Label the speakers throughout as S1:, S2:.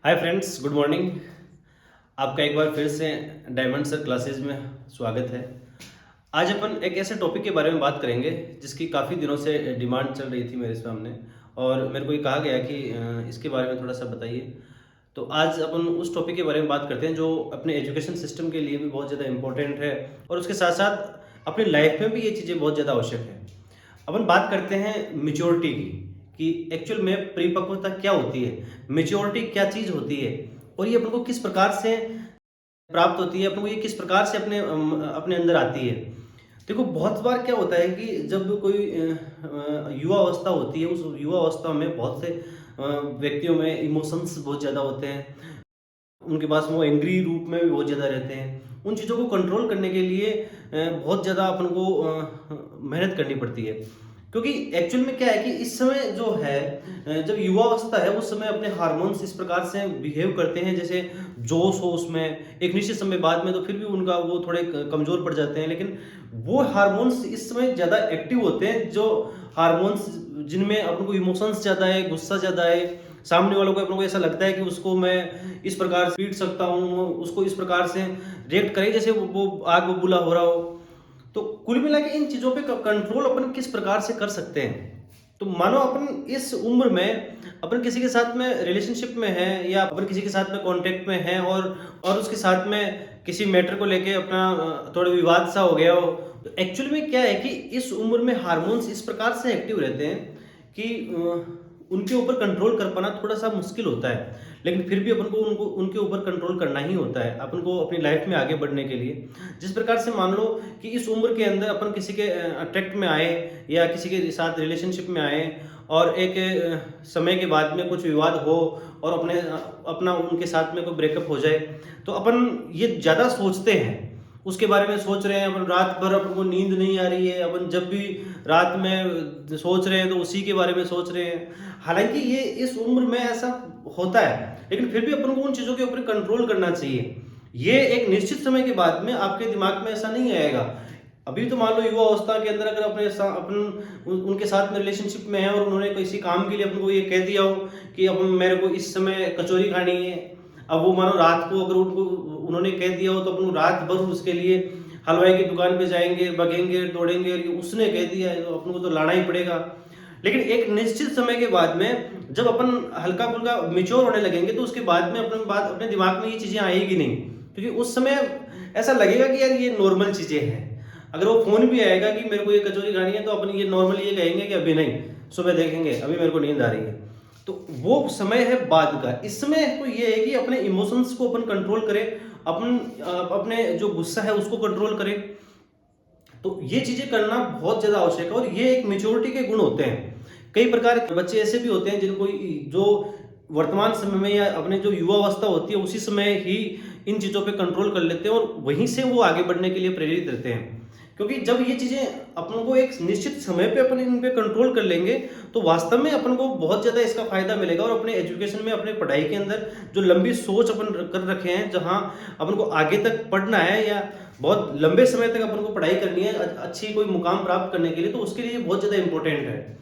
S1: Hi friends, good morning. आपका एक बार फिर से डायमंड सर क्लासेस में स्वागत है। आज अपन एक ऐसे टॉपिक के बारे में बात करेंगे जिसकी काफ़ी दिनों से डिमांड चल रही थी मेरे सामने, और मेरे को ये कहा गया कि इसके बारे में थोड़ा सा बताइए। तो आज अपन उस टॉपिक के बारे में बात करते हैं जो अपने एजुकेशन सिस्टम के लिए भी बहुत ज़्यादा इम्पोर्टेंट है, और उसके साथ साथ अपनी लाइफ में भी ये चीज़ें बहुत ज़्यादा आवश्यक है। अपन बात करते हैं मेच्योरिटी की, कि एक्चुअल में परिपक्वता क्या होती है, मेच्योरिटी क्या चीज़ होती है, और ये अपन को किस प्रकार से प्राप्त होती है, अपन को ये किस प्रकार से अपने अंदर आती है। देखो, बहुत बार क्या होता है कि जब कोई युवा अवस्था होती है, उस युवा अवस्था में बहुत से व्यक्तियों में इमोशंस बहुत ज़्यादा होते हैं। उनके पास वो एंग्री रूप में भी बहुत ज़्यादा रहते हैं। उन चीज़ों को कंट्रोल करने के लिए बहुत ज़्यादा अपन को मेहनत करनी पड़ती है। क्योंकि एक्चुअल में क्या है कि इस समय जो है, जब युवा अवस्था है, उस समय अपने हार्मोन्स इस प्रकार से बिहेव करते हैं, जैसे जोश हो उसमें, एक निश्चित समय बाद में तो फिर भी उनका वो थोड़े कमज़ोर पड़ जाते हैं, लेकिन वो हार्मोन्स इस समय ज़्यादा एक्टिव होते हैं, जो हार्मोन्स जिनमें अपन को इमोशंस ज़्यादा है, गुस्सा ज़्यादा है। सामने वालों को अपन को ऐसा लगता है कि उसको मैं इस प्रकार से पीट सकता हूँ, उसको इस प्रकार से रिएक्ट करे जैसे वो आग बबूला हो रहा हो। तो कुल मिला के इन चीज़ों पे कंट्रोल अपन किस प्रकार से कर सकते हैं। तो मानो अपन इस उम्र में अपन किसी के साथ में रिलेशनशिप में है, या अपन किसी के साथ में कांटेक्ट में है, और उसके साथ में किसी मैटर को लेके अपना थोड़ा विवाद सा हो गया हो। तो एक्चुअली में क्या है कि इस उम्र में हार्मोन्स इस प्रकार से एक्टिव रहते हैं कि उनके ऊपर कंट्रोल कर पाना थोड़ा सा मुश्किल होता है, लेकिन फिर भी अपन को उनको उनके ऊपर कंट्रोल करना ही होता है अपन को अपनी लाइफ में आगे बढ़ने के लिए। जिस प्रकार से मान लो कि इस उम्र के अंदर अपन किसी के अट्रैक्ट में आए, या किसी के साथ रिलेशनशिप में आए, और एक समय के बाद में कुछ विवाद हो, और अपना उनके साथ में कोई ब्रेकअप हो जाए, तो अपन ये ज़्यादा सोचते हैं, उसके बारे में सोच रहे हैं। अपन रात भर अपन को नींद नहीं आ रही है, अपन जब भी रात में सोच रहे हैं तो उसी के बारे में सोच रहे हैं। हालांकि ये इस उम्र में ऐसा होता है, लेकिन फिर भी अपन को उन चीज़ों के ऊपर कंट्रोल करना चाहिए। ये एक निश्चित समय के बाद में आपके दिमाग में ऐसा नहीं आएगा। अभी तो मान लो युवा अवस्था के अंदर अगर उनके साथ में रिलेशनशिप में है, और उन्होंने किसी काम के लिए अपन को ये कह दिया हो कि अब मेरे को इस समय कचौरी खानी है। अब वो मानो रात को अगर उनको उन्होंने कह दिया हो, तो अपन रात भर उसके लिए हलवाई की दुकान पे जाएंगे, बगेंगे, दौड़ेंगे, और ये उसने कह दिया है तो अपन को तो लाना ही पड़ेगा। लेकिन एक निश्चित समय के बाद में जब अपन हल्का फुल्का मिच्योर होने लगेंगे, तो उसके बाद में अपने दिमाग में ये चीज़ें आएगी नहीं, क्योंकि उस समय ऐसा लगेगा कि यार ये नॉर्मल चीज़ें हैं। अगर वो फ़ोन भी आएगा कि मेरे को ये कचौरी खानी है, तो अपन ये नॉर्मली ये कहेंगे कि अभी नहीं, सुबह देखेंगे, अभी मेरे को नींद आ रही है। तो वो समय है बाद का। इस समय तो ये है कि अपने इमोशंस को अपन कंट्रोल करें, अपने जो गुस्सा है उसको कंट्रोल करें। तो ये चीज़ें करना बहुत ज़्यादा आवश्यक है, और ये एक मैच्योरिटी के गुण होते हैं। कई प्रकार के बच्चे ऐसे भी होते हैं जिनको जो वर्तमान समय में, या अपने जो युवा अवस्था होती है उसी समय ही इन चीज़ों पे कंट्रोल कर लेते हैं, और वहीं से वो आगे बढ़ने के लिए प्रेरित रहते हैं। क्योंकि जब ये चीज़ें अपन को एक निश्चित समय पे अपन इन पे कंट्रोल कर लेंगे, तो वास्तव में अपन को बहुत ज़्यादा इसका फायदा मिलेगा, और अपने एजुकेशन में, अपने पढ़ाई के अंदर जो लंबी सोच अपन कर रखे हैं, जहाँ अपन को आगे तक पढ़ना है, या बहुत लंबे समय तक अपन को पढ़ाई करनी है अच्छी कोई मुकाम प्राप्त करने के लिए, तो उसके लिए बहुत ज़्यादा इंपॉर्टेंट है।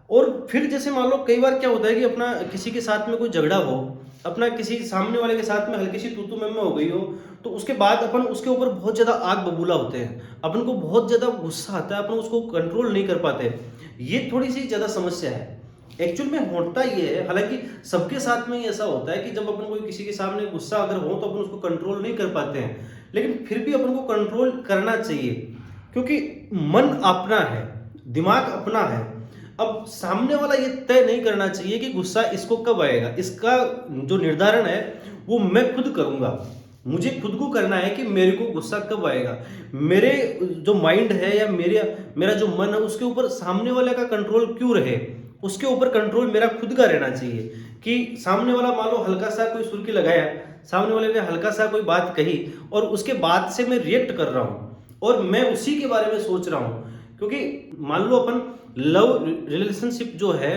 S1: और फिर जैसे मान लो कई बार क्या होता है कि अपना किसी के साथ में कोई झगड़ा हो, अपना किसी सामने वाले के साथ में हल्की सी तू-तू मैं-मैं हो गई हो, तो उसके बाद अपन उसके ऊपर बहुत ज़्यादा आग बबूला होते हैं। अपन को बहुत ज़्यादा गुस्सा आता है, अपन उसको कंट्रोल नहीं कर पाते। ये थोड़ी-सी ज़्यादा समस्या है। एक्चुअल में होता ये है, हालाँकि सबके साथ में ही ऐसा होता है कि जब अपन कोई किसी के सामने गुस्सा अगर हो, तो अपन उसको कंट्रोल नहीं कर पाते हैं। लेकिन फिर भी अपन को कंट्रोल करना चाहिए, क्योंकि मन अपना है, दिमाग अपना है। अब सामने वाला ये तय नहीं करना चाहिए कि गुस्सा इसको कब आएगा। इसका जो निर्धारण है वो मैं खुद करूँगा। मुझे खुद को करना है कि मेरे को गुस्सा कब आएगा। मेरे जो माइंड है, या मेरा जो मन है, उसके ऊपर सामने वाले का कंट्रोल क्यों रहे? उसके ऊपर कंट्रोल मेरा खुद का रहना चाहिए। कि सामने वाला मान लो हल्का-सा कोई सुर्खी लगाया, सामने वाले ने हल्का-सा कोई बात कही, और उसके बाद से मैं रिएक्ट कर रहा हूँ, और मैं उसी के बारे में सोच रहा हूँ। क्योंकि मान लो अपन लव रिलेशनशिप जो है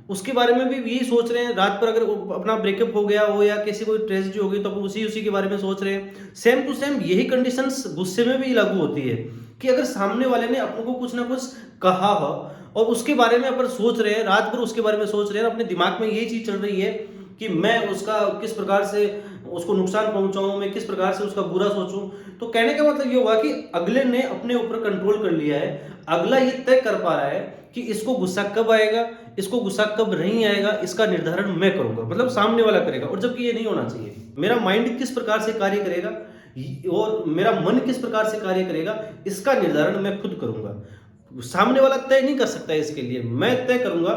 S1: उसके बारे में भी यही सोच रहे हैं। रात पर अगर अपना ब्रेकअप हो गया हो, या किसी कोई ट्रेजेडी हो गई, तो अपन उसी के बारे में सोच रहे हैं। सेम टू सेम यही कंडीशंस गुस्से में भी लागू होती है, कि अगर सामने वाले ने अपन को कुछ ना कुछ कहा हो, और उसके बारे में अपन सोच रहे हैं, रात भर उसके बारे में सोच रहे हैं, अपने दिमाग में यही चीज चल रही है कि मैं उसका किस प्रकार से उसको नुकसान पहुंचाऊं, मैं किस प्रकार से उसका बुरा सोचूं। तो कहने का मतलब ये हुआ कि अगले ने अपने ऊपर कंट्रोल कर लिया है, अगला ये तय कर पा रहा है कि इसको गुस्सा कब आएगा, इसको गुस्सा कब नहीं आएगा, इसका निर्धारण मैं करूंगा, मतलब सामने वाला करेगा। और जबकि ये नहीं होना चाहिए। मेरा माइंड किस प्रकार से कार्य करेगा और मेरा मन किस प्रकार से कार्य करेगा, इसका निर्धारण मैं खुद करूंगा। सामने वाला तय नहीं कर सकता है, इसके लिए मैं तय करूंगा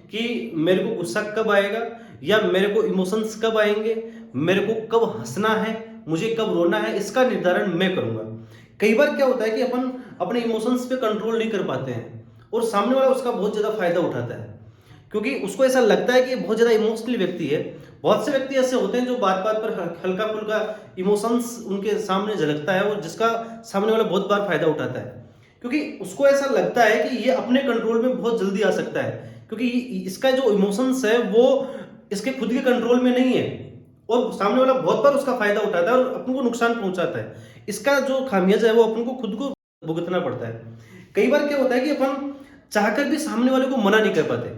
S1: कि मेरे को गुस्सा कब आएगा या मेरे को इमोशंस कब आएंगे, मेरे को कब हंसना है, मुझे कब रोना है, इसका निर्धारण मैं करूंगा। कई बार क्या होता है कि अपन अपने इमोशंस पे कंट्रोल नहीं कर पाते हैं और सामने वाला उसका बहुत ज़्यादा फायदा उठाता है, क्योंकि उसको ऐसा लगता है कि बहुत ज़्यादा इमोशनल व्यक्ति है। बहुत से व्यक्ति ऐसे होते हैं जो बात बात पर हल्का फुल्का इमोशंस उनके सामने झलकता है और जिसका सामने वाला बहुत बार फायदा उठाता है, क्योंकि उसको ऐसा लगता है कि ये अपने कंट्रोल में बहुत जल्दी आ सकता है, क्योंकि इसका जो इमोशंस है वो इसके खुद के कंट्रोल में नहीं है और सामने वाला बहुत बार उसका फायदा उठाता है और अपन को नुकसान पहुंचाता है। इसका जो खामियाजा है वो अपन को खुद को भुगतना पड़ता है। कई बार क्या होता है कि अपन चाहकर भी सामने वाले को मना नहीं कर पाते,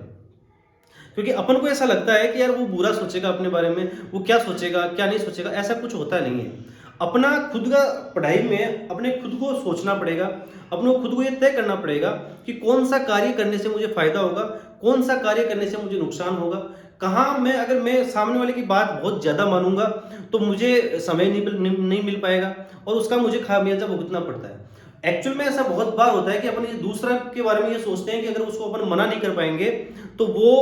S1: क्योंकि अपन को ऐसा लगता है कि यार वो बुरा सोचेगा अपने बारे में, वो क्या सोचेगा क्या नहीं सोचेगा। ऐसा कुछ होता नहीं है। अपना खुद का पढ़ाई में अपने खुद को सोचना पड़ेगा, अपने खुद को ये तय करना पड़ेगा कि कौन सा कार्य करने से मुझे फायदा होगा, कौन सा कार्य करने से मुझे नुकसान होगा, कहाँ मैं अगर मैं सामने वाले की बात बहुत ज़्यादा मानूंगा तो मुझे समय नहीं मिल पाएगा और उसका मुझे खामियाजा भुगतना पड़ता है। एक्चुअल में ऐसा बहुत बार होता है कि अपन ये दूसरा के बारे में ये सोचते हैं कि अगर उसको अपन मना नहीं कर पाएंगे तो वो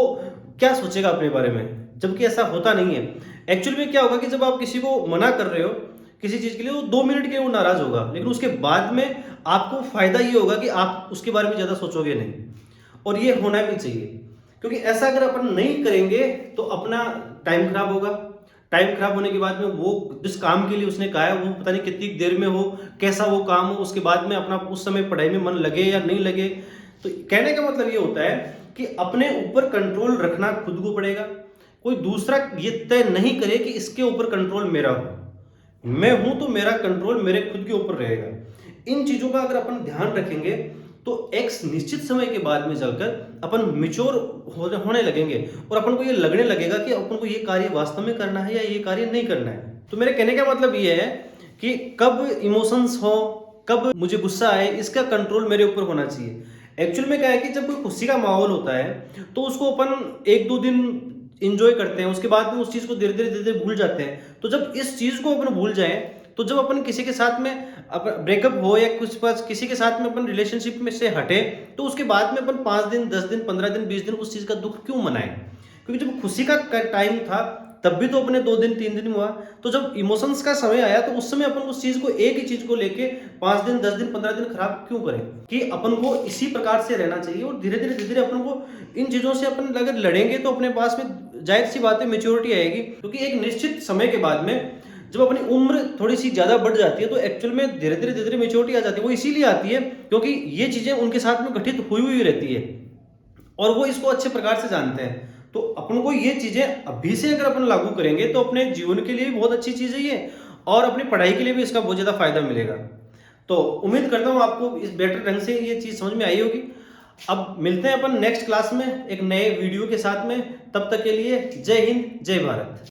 S1: क्या सोचेगा अपने बारे में, जबकि ऐसा होता नहीं है। एक्चुअल में क्या होगा कि जब आप किसी को मना कर रहे हो किसी चीज के लिए, वो 2 मिनट के लिए वो नाराज होगा, लेकिन उसके बाद में आपको फायदा ये होगा कि आप उसके बारे में ज्यादा सोचोगे नहीं। और ये होना भी चाहिए, क्योंकि ऐसा अगर अपन नहीं करेंगे तो अपना टाइम खराब होगा। टाइम खराब होने के बाद में वो जिस काम के लिए उसने कहा है वो पता नहीं कितनी देर में हो, कैसा वो काम हो, उसके बाद में अपना उस समय पढ़ाई में मन लगे या नहीं लगे। तो कहने का मतलब ये होता है कि अपने ऊपर कंट्रोल रखना खुद को पड़ेगा। कोई दूसरा ये तय नहीं करे कि इसके ऊपर कंट्रोल मेरा हो, मैं हूं तो मेरा कंट्रोल मेरे खुद के ऊपर रहेगा। इन चीजों का अगर अपन ध्यान रखेंगे तो एक निश्चित समय के बाद में चलकर अपन मिच्योर होने लगेंगे और अपन को ये लगने लगेगा कि अपन को ये कार्य वास्तव में करना है या ये कार्य नहीं करना है। तो मेरे कहने का मतलब ये है कि कब इमोशंस हो, कब मुझे गुस्सा आए, इसका कंट्रोल मेरे ऊपर होना चाहिए। एक्चुअल में क्या है कि जब कोई खुशी का माहौल होता है तो उसको अपन 1-2 दिन इंजॉय करते हैं, उसके बाद में उस चीज को धीरे धीरे धीरे धीरे भूल जाते हैं। तो जब इस चीज को अपन भूल जाएं, तो जब अपन किसी के साथ में ब्रेकअप हो या कुछ पास किसी के साथ में अपन रिलेशनशिप में से हटे, तो उसके बाद में अपन 5 दिन 10 दिन 15 दिन 20 दिन उस चीज का दुख क्यों मनाएं? क्योंकि जब खुशी का टाइम था तब भी तो अपने 2 दिन 3 दिन हुआ। तो जब इमोशंस का समय आया तो उस समय अपन उस चीज को एक ही चीज को लेके 5 दिन 10 दिन 15 दिन खराब क्यों करें? कि अपन को इसी प्रकार से रहना चाहिए और धीरे धीरे अपन को इन चीजों से अपन अगर लड़ेंगे तो अपने पास में जाहिर सी बात है मेच्योरिटी आएगी। क्योंकि एक निश्चित समय के बाद में जब अपनी उम्र थोड़ी सी ज्यादा बढ़ जाती है तो एक्चुअल में धीरे धीरे मेच्योरिटी आ जाती है। वो इसीलिए आती है क्योंकि ये चीजें उनके साथ में घटित हुई हुई रहती है और वो इसको अच्छे प्रकार से जानते हैं। तो अपन को ये चीजें अभी से अगर अपन लागू करेंगे तो अपने जीवन के लिए भी बहुत अच्छी चीज है ये, और अपनी पढ़ाई के लिए भी इसका बहुत ज्यादा फायदा मिलेगा। तो उम्मीद करता हूँ आपको इस बेटर ढंग से ये चीज समझ में आई होगी। अब मिलते हैं अपन नेक्स्ट क्लास में एक नए वीडियो के साथ में। तब तक के लिए जय हिंद जय भारत।